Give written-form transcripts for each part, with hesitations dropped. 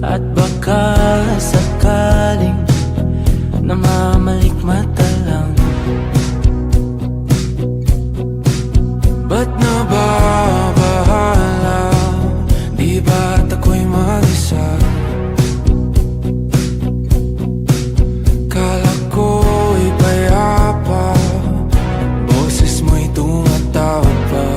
At baka sakaling namamalikmata lang. Ba't nababahala? Di ba't ako'y mag-isa? Kala ko'y payapa, boses mo'y tumatawag pa.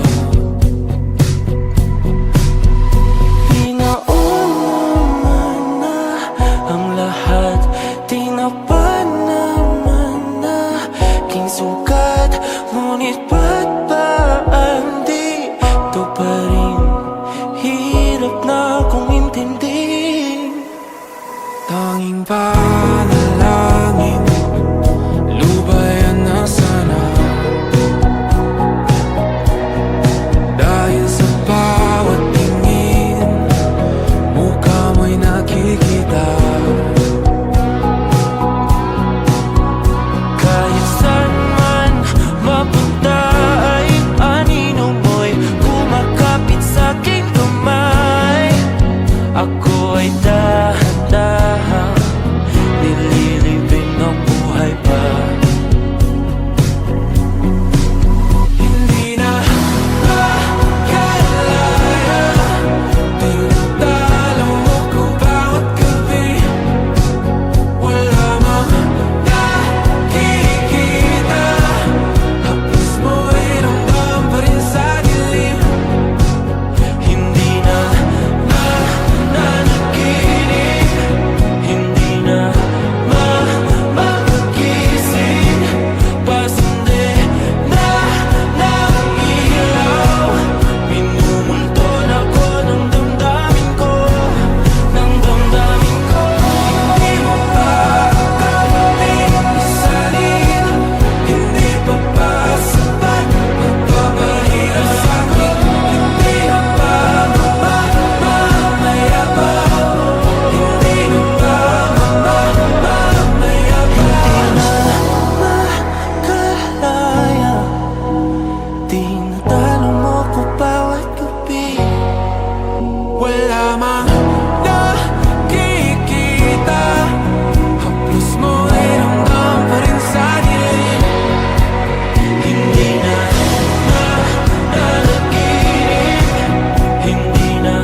Tinapa naman na aking sugat, ngunit ba't ba di ito pa rin? Hirap na akong intindihin. Tanging panalangin, lubayan na sana. Dahil sa bawat tingin, mukha mo'y nakikita. Ako ay dahan-dahan nililibing ng buhay pa. Hindi na makalaya, tinatalo mo ko bawat gabi. Wala mang nakikita, tapos mo ay ramdam pa rin sa dilim. Hindi na tinatalo mo ko bawat gabi. Wala mang nakikita, haplos mo ay ramdam pa rin sa dilim. Hindi na nanaginip, hindi na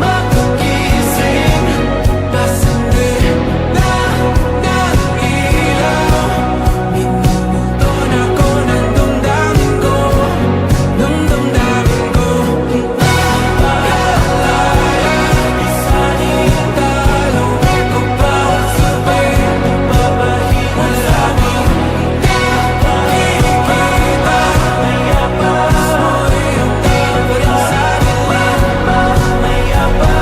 makagising. Pasandi na ng ilaw, minumulto na ko ng damdamin ko. Isanitalo ko bawat sabay, papahinga sa amin. Nakikita, tapos mo'y ramdam pa rin sa dilim. Mayapa.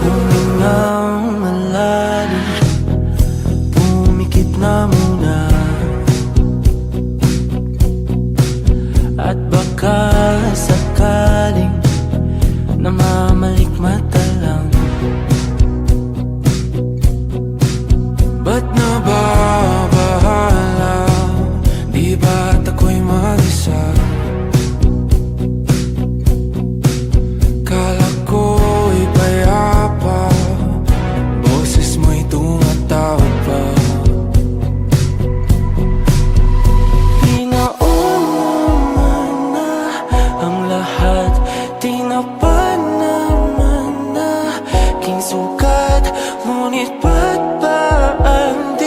Humingang malalim, pumikit na muna. At baka sakaling namamalikmata lang. Ba't nababahala? Di ba't ako'y mag-isa? Kala ko'y payapa, boses mo'y tumatawag pa. Pinauna na ang lahat, tinapa naman na aking sugat, ngunit ba't ba di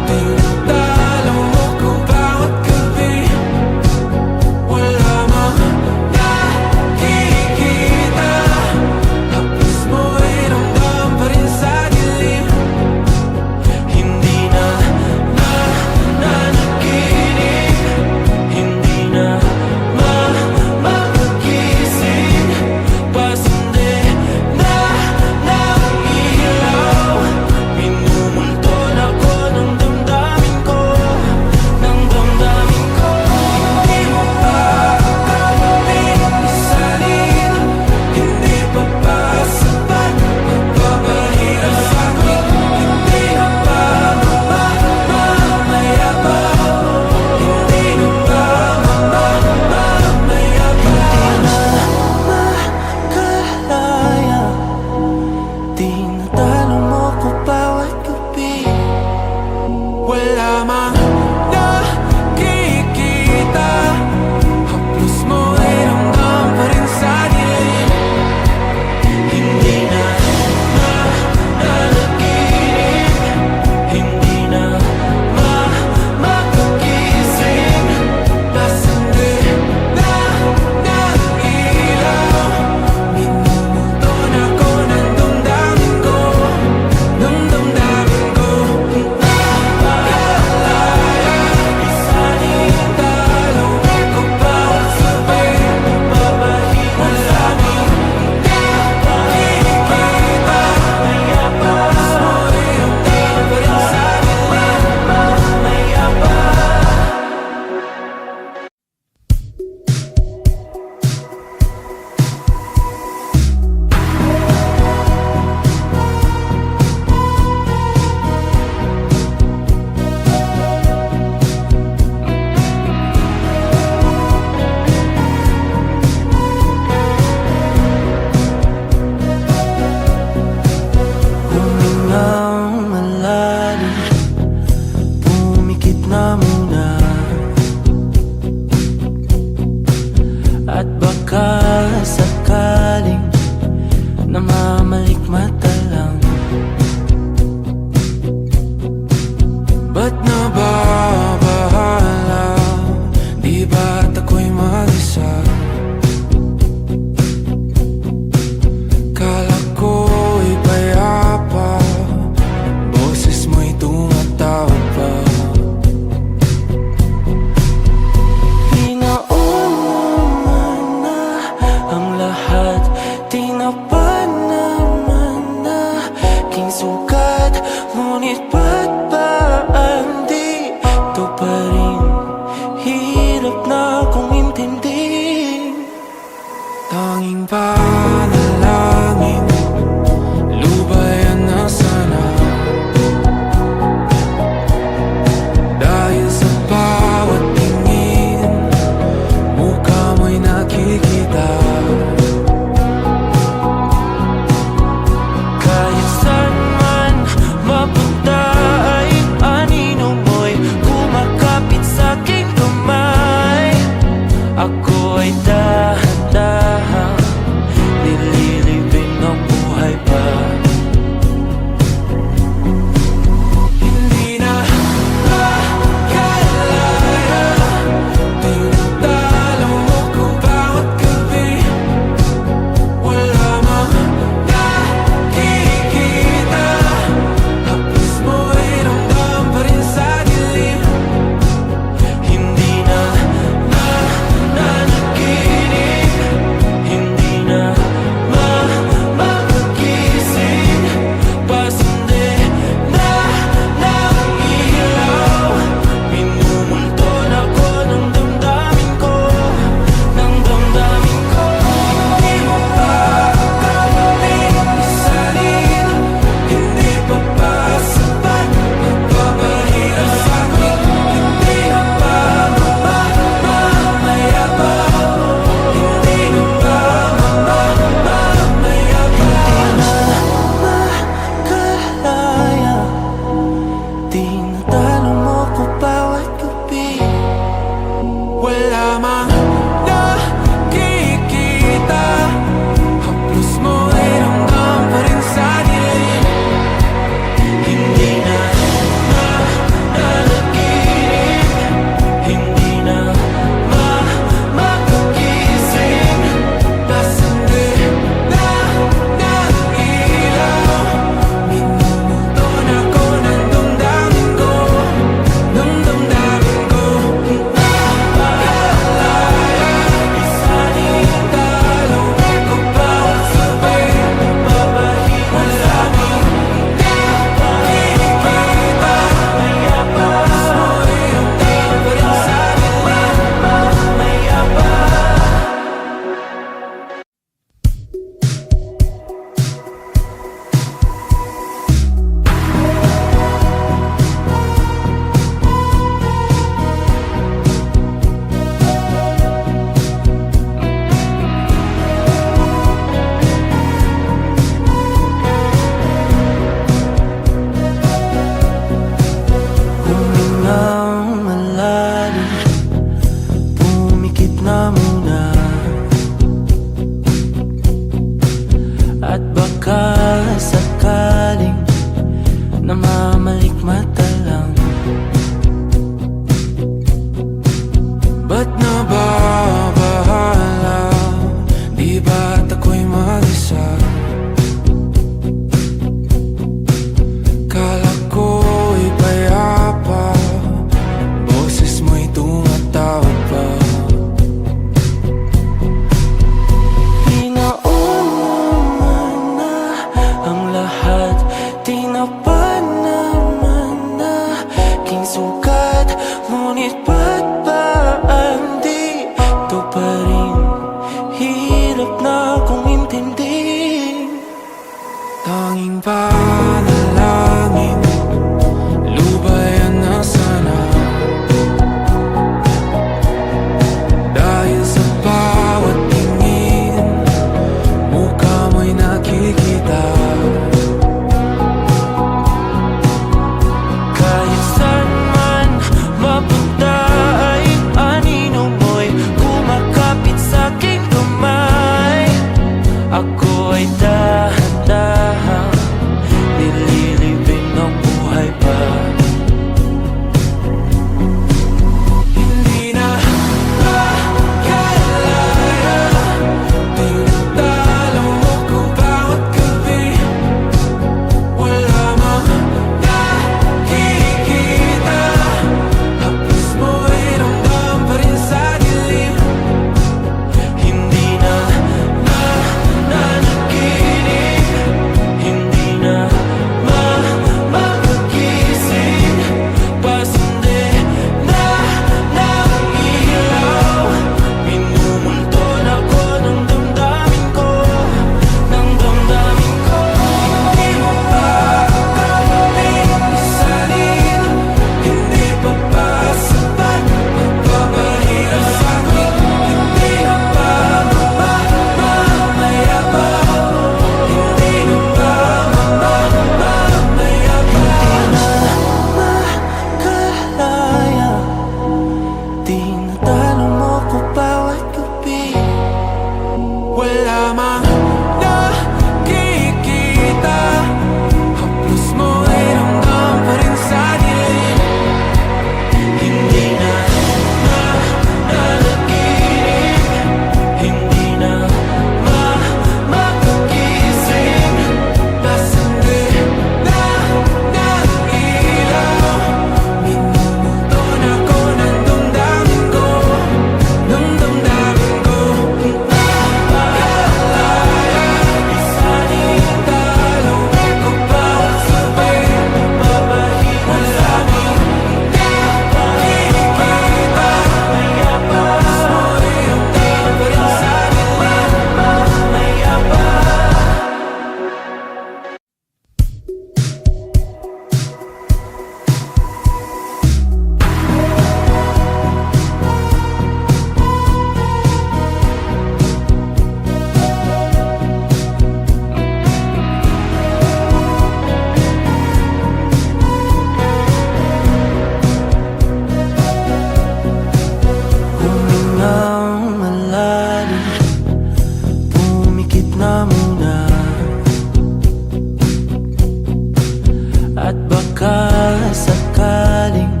sakaling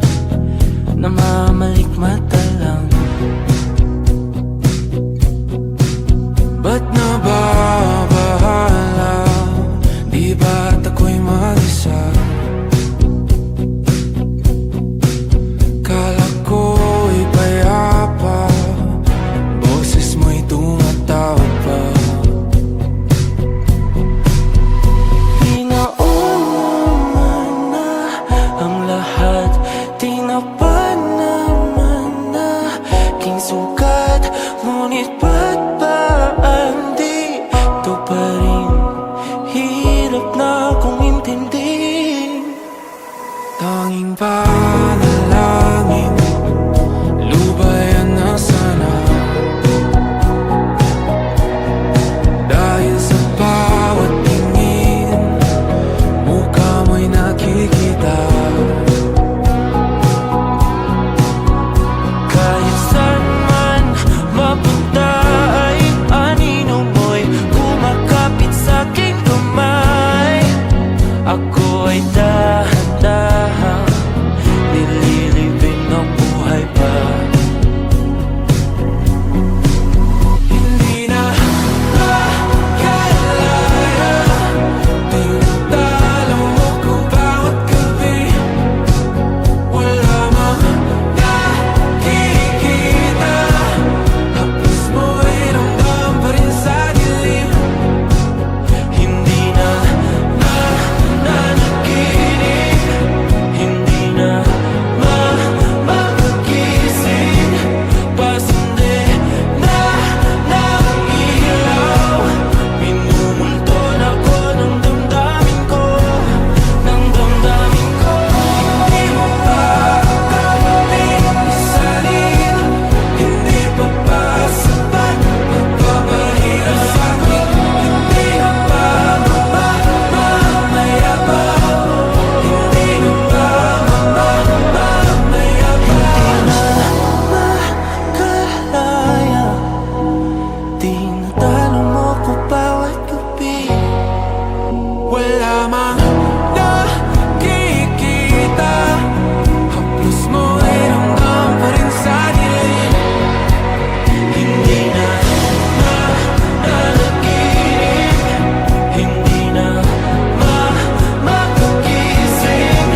namamalikmata lang, ba't nababahala? Di ba't ako'y mag-isa? Kala ko'y payapa, boses mo'y tumatawag pa. Pinauna na ang lahat, tinapan naman na king sukat, ngunit ba't ba andito pa rin? Hirap na kong intindihin. Tanging panalangin, lubayan na sana, dahil sa bawat tingin, mukha mo'y nakikita. Kahit saan man mapunta ay anino mo'y kumakapit sa aking kamay. Ako ay dahan-dahan nililibing ng buhay pa. Hindi na makalaya, tinatalo mo ko bawat gabi. Wala mang nakikita, haplos mo'y ramdam pa rin sa dilim. Hindi na nanaginip, hindi na mapagising, pasindi na ng ilaw. Minumulton ako ng damdamin ko, ng damdamin ko. Hindi mo pa kakaling isalin, hindi pa ba sapat magpapahirap sa'kin? Hindi na ba mamamaya pa? Hindi na ba mamamaya pa? Makalaya, tinatalo mo ko bawat gabi. Wala mang nakikita, haplos mo'y ramdam pa rin sa dilim. Hindi na nanaginip, hindi na mapagising,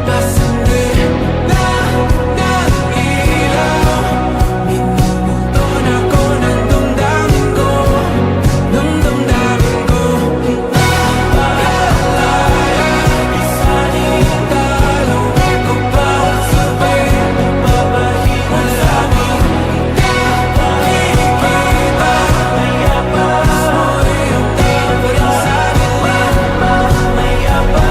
pasindi na ng ilaw. Minumulton ako ng damdamin ko, ng damdamin ko. Hindi makalaya, isalin talo ko pa sabay, papahinga sa'min. Nakikita, maya pa, mo'y ramdam pa rin sa dilim. Maya pa.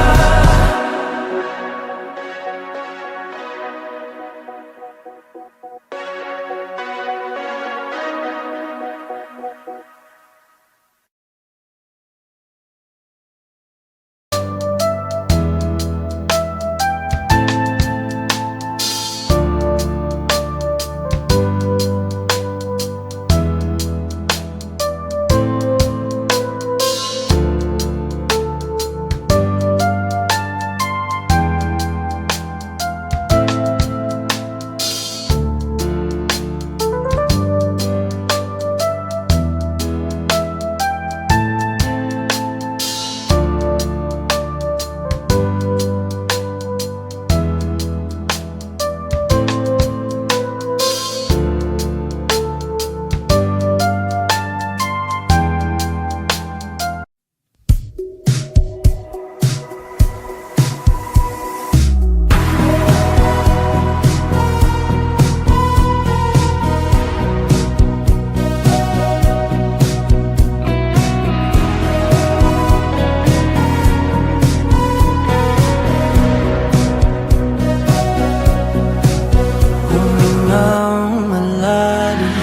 Humingang malalim,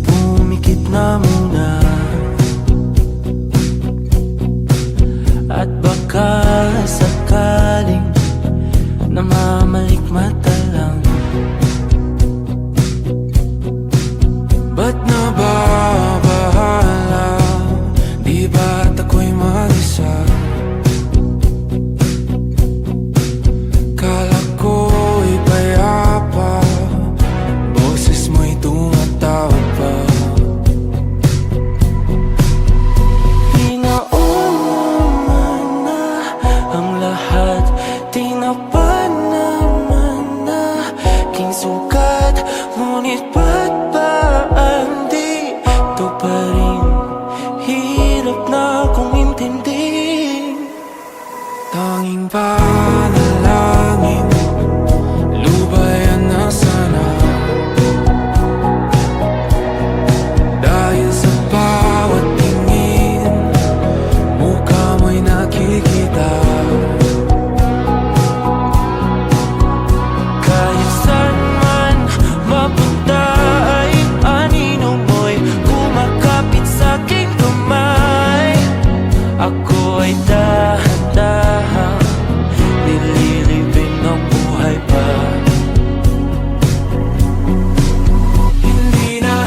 pumikit na muna, at baka sakaling namamalikmata lang, ba't nababahala? Di ba't ako'y mag-isa? Tanging panalangin, lubayan na sana. Dahil sa bawat tingin, mukha mo'y nakikita. Kahit saan man mapunta ay anino mo'y kumakapit sa'king kamay. Ako ay dahan-dahan nililibing ang buhay pa. Hindi na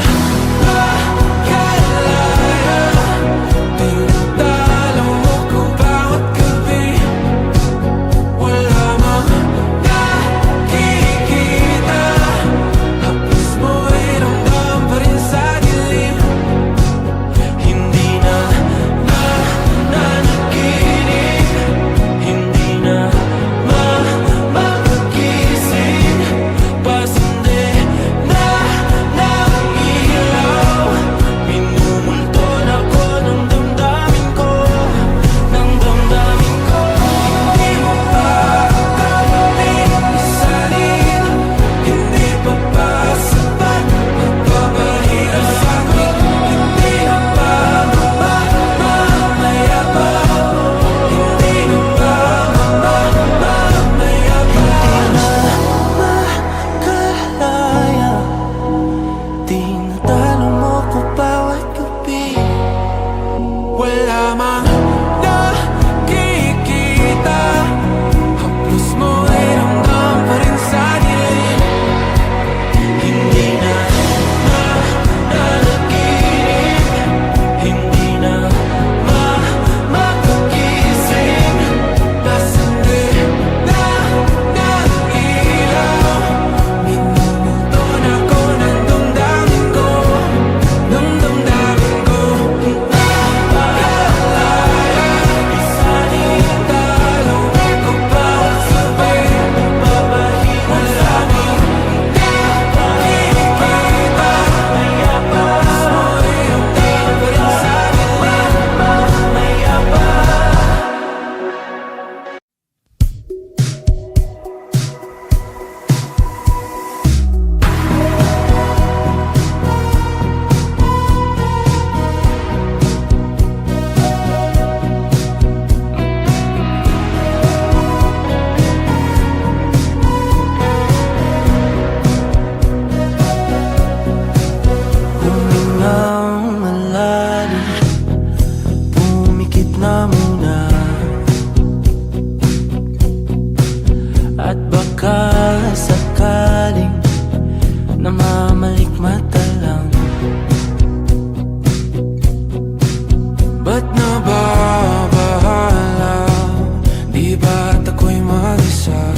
makalaya, tinatalo mo ko bawat gabi. Wala mang nakikita, haplos mo ay ramdam pa rin sa dilim. Hindi na nanaginip, hindi na mapagising. Pasindi na ng ilaw, minumulton ako ng damdamin ko, ng damdamin ko. Hindi mo pa kami isalin, hindi pa ba sapat magpapahirap sa'kin? Hindi na ba mamamaya pa? Hindi na ba mamamaya pa? Makalaya, tinatalo mo ko bawat gabi. Wala mang nakikita, haplos mo ay ramdam pa rin sa dilim. Hindi na nanaginip, hindi na mapagising. Pasindi na ng ilaw, minumulton ako ng damdamin ko, ng damdamin ko. Napakalaya, isalin talo ko bawat sabay, magpapahirap sa'min. Nakikita, haplos mo ay ramdam pa rin sa dilim. Mamaya pa. Humingang malalim, pumikit na muna, at baka sakaling namamalikmata lang. Ba't nababahala? Di ba't ako'y mag-isa?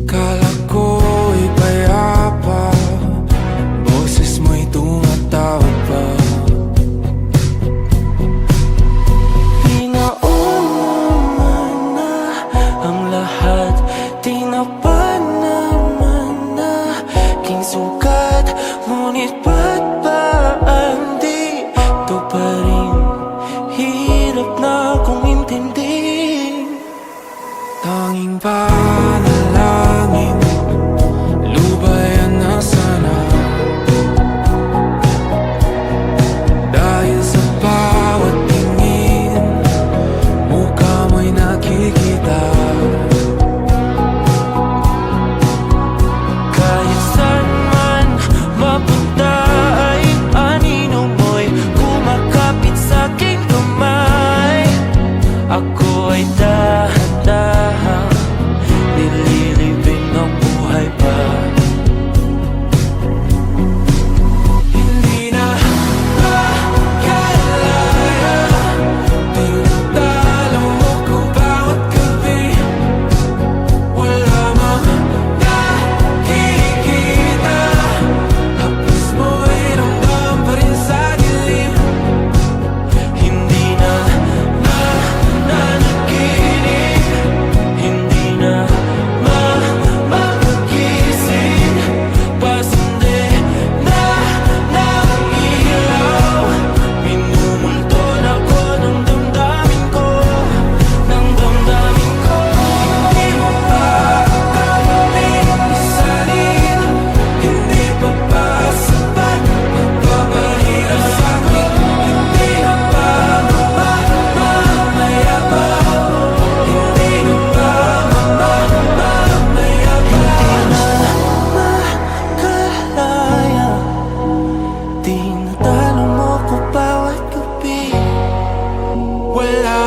Kala ko'y payapa, boses mo'y tumatawag pa. Pinauna na ang lahat, tinapan naman na king sukat. Ngunit ba't ba andito pa rin? Hirap na kong intindihin. Tanging panalangin, lubayan na sana. Dahil sa bawat tingin, mukha mo'y nakikita. Kahit saan man mapunta ay anino mo'y kumakapit sa'king kamay. Ako ay dahan-dahan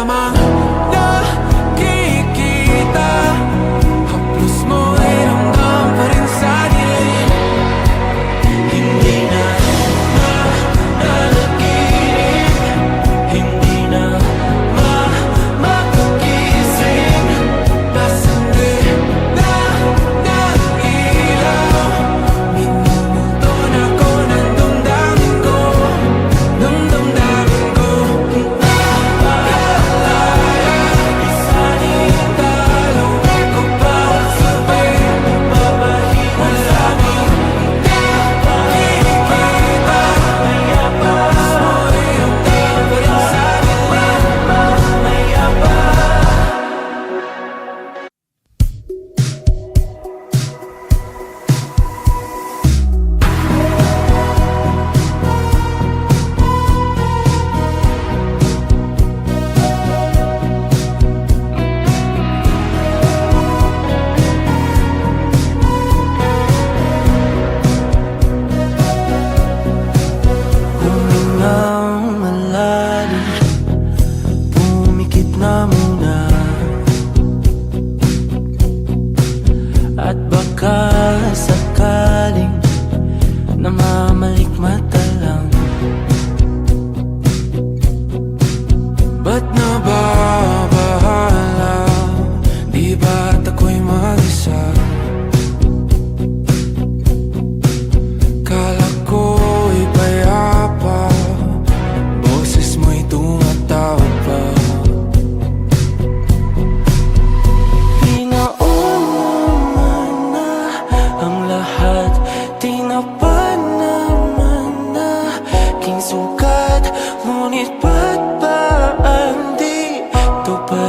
lamang nakikita. Haplos mo ay ramdam pa rin sa dilim. Hindi na nanaginip, hindi na makakising. Nasandi na ng ilaw, minumulto na ko ng damdamin ko, ng damdamin ko. Napaalala, isanin talo ko pa sabay, mabahiwan sa amin. Nakikita, haplos mo ay ramdam pa rin sa dilim. Humingang malalim, pumikit na muna, at baka sakaling namamalikmata lang. Ba't nababahala? Di ba't ako'y mag-isa? Kala ko'y payapa, boses mo'y tumatawag pa. Pinauna na ang lahat, tinapan naman na aking sugat. Ngunit ba't ba ang di ito pa